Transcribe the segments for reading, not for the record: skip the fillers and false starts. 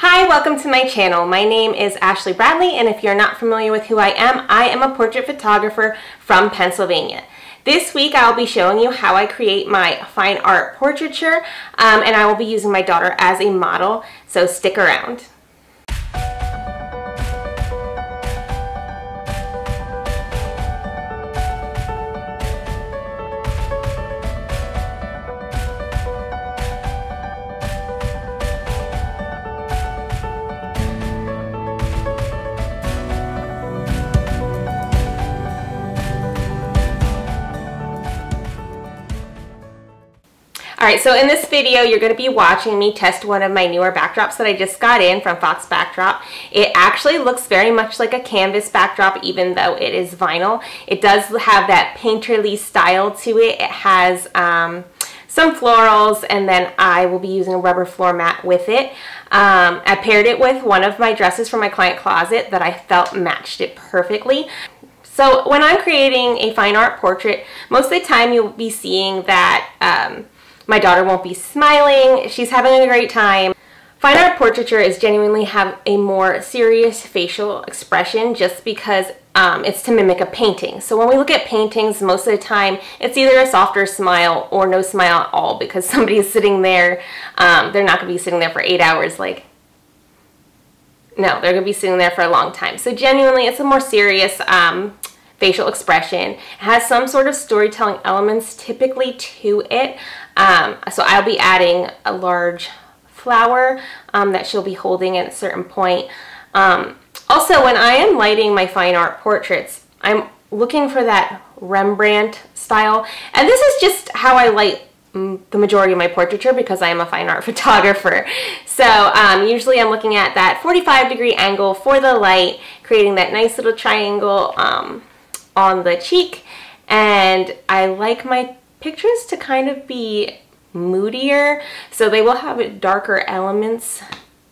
Hi, welcome to my channel. My name is Ashley Bradley, and if you're not familiar with who I am a portrait photographer from Pennsylvania. This week I'll be showing you how I create my fine art portraiture, and I will be using my daughter as a model, so stick around. Alright, so in this video you're going to be watching me test one of my newer backdrops that I just got in from Fox Backdrop. It actually looks very much like a canvas backdrop even though it is vinyl. It does have that painterly style to it. It has some florals, and then I will be using a rubber floor mat with it. I paired it with one of my dresses from my client closet that I felt matched it perfectly. So when I'm creating a fine art portrait, most of the time you'll be seeing that my daughter won't be smiling, she's having a great time. Fine art portraiture is genuinely have a more serious facial expression just because it's to mimic a painting. So when we look at paintings, most of the time it's either a softer smile or no smile at all because somebody is sitting there, they're not going to be sitting there for 8 hours like, no, they're going to be sitting there for a long time. So genuinely it's a more serious facial expression. It has some sort of storytelling elements typically to it. So I'll be adding a large flower that she'll be holding at a certain point. Also, when I am lighting my fine art portraits, I'm looking for that Rembrandt style. And this is just how I light the majority of my portraiture because I am a fine art photographer. So usually I'm looking at that 45-degree angle for the light, creating that nice little triangle on the cheek. And I like my pictures to kind of be moodier, so they will have darker elements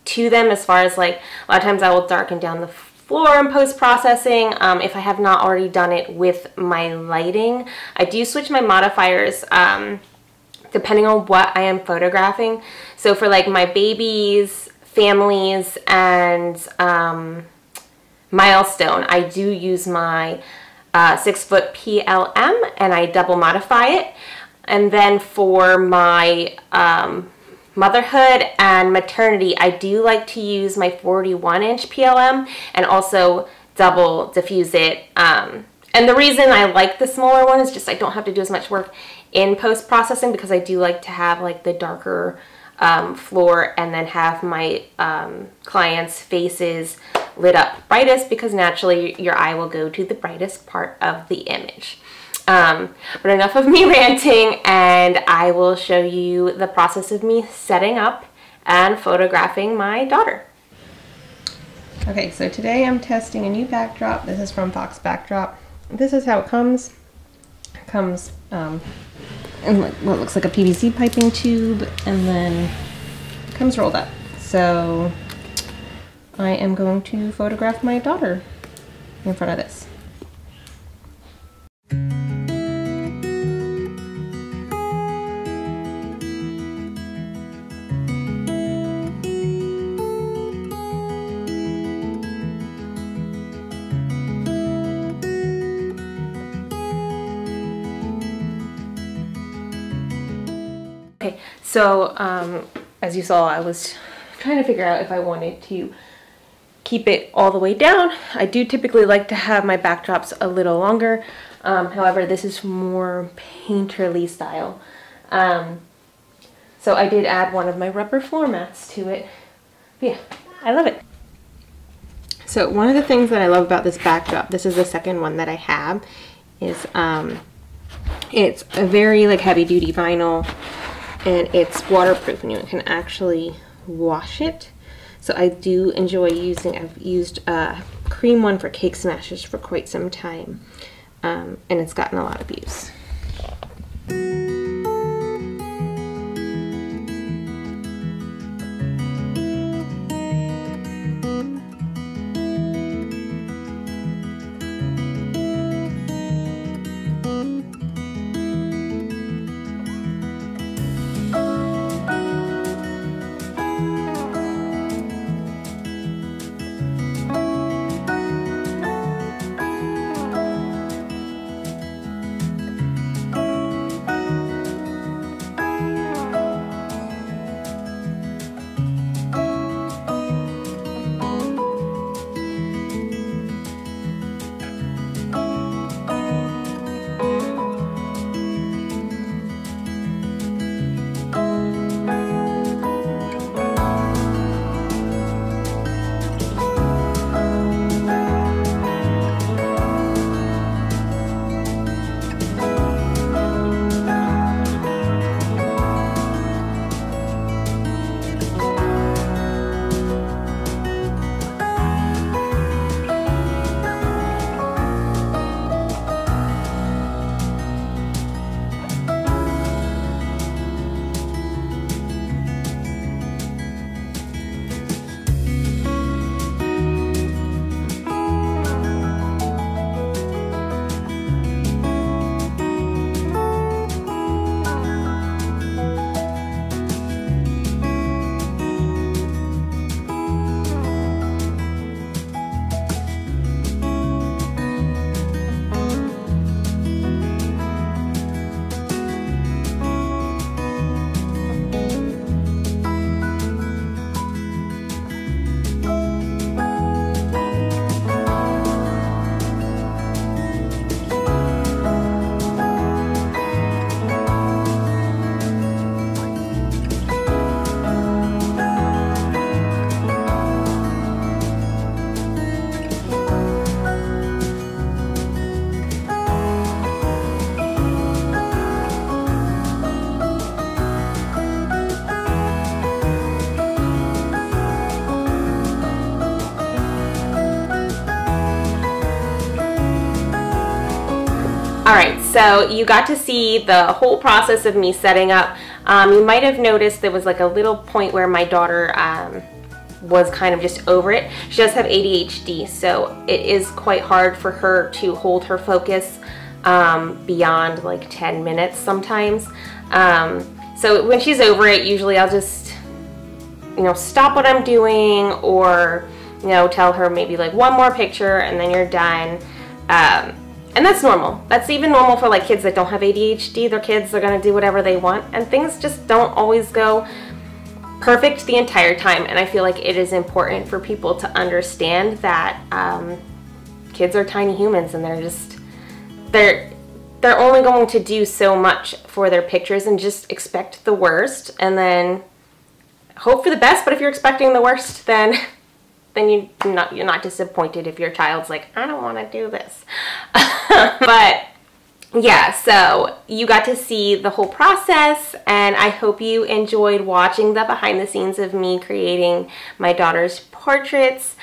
to them as far as like a lot of times I will darken down the floor in post-processing if I have not already done it with my lighting. I do switch my modifiers depending on what I am photographing. So for like my babies, families, and milestone, I do use my 6-foot PLM and I double modify it. And then for my motherhood and maternity, I do like to use my 41-inch PLM and also double diffuse it. And the reason I like the smaller one is just I don't have to do as much work in post-processing because I do like to have like the darker floor and then have my clients' faces lit up brightest because naturally your eye will go to the brightest part of the image. But enough of me ranting, and I will show you the process of me setting up and photographing my daughter. Okay, so today I'm testing a new backdrop. This is from Fox Backdrop. This is how it comes. It comes in what looks like a PVC piping tube, and then it comes rolled up. So I am going to photograph my daughter in front of this. Okay, so as you saw, I was trying to figure out if I wanted to keep it all the way down. I do typically like to have my backdrops a little longer. However, this is more painterly style. So I did add one of my rubber floor mats to it. But yeah, I love it. So one of the things that I love about this backdrop, this is the second one that I have, is it's a very like heavy duty vinyl. And it's waterproof and you can actually wash it. So I do enjoy using, I've used a cream one for cake smashers for quite some time. And it's gotten a lot of use. Alright, so you got to see the whole process of me setting up. You might have noticed there was like a little point where my daughter was kind of just over it. She does have ADHD, so it is quite hard for her to hold her focus beyond like 10 minutes sometimes. So when she's over it, usually I'll just, you know, stop what I'm doing, or, you know, tell her maybe like one more picture and then you're done. And that's normal. That's even normal for like kids that don't have ADHD. Their kids are gonna do whatever they want, and things just don't always go perfect the entire time. And I feel like it is important for people to understand that kids are tiny humans, and they're only going to do so much for their pictures, and just expect the worst and then hope for the best. But if you're expecting the worst, then you're not disappointed if your child's like, I don't want to do this. But yeah, so you got to see the whole process, and I hope you enjoyed watching the behind the scenes of me creating my daughter's portraits.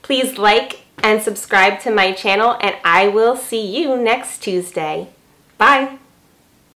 Please like and subscribe to my channel, and I will see you next Tuesday. Bye.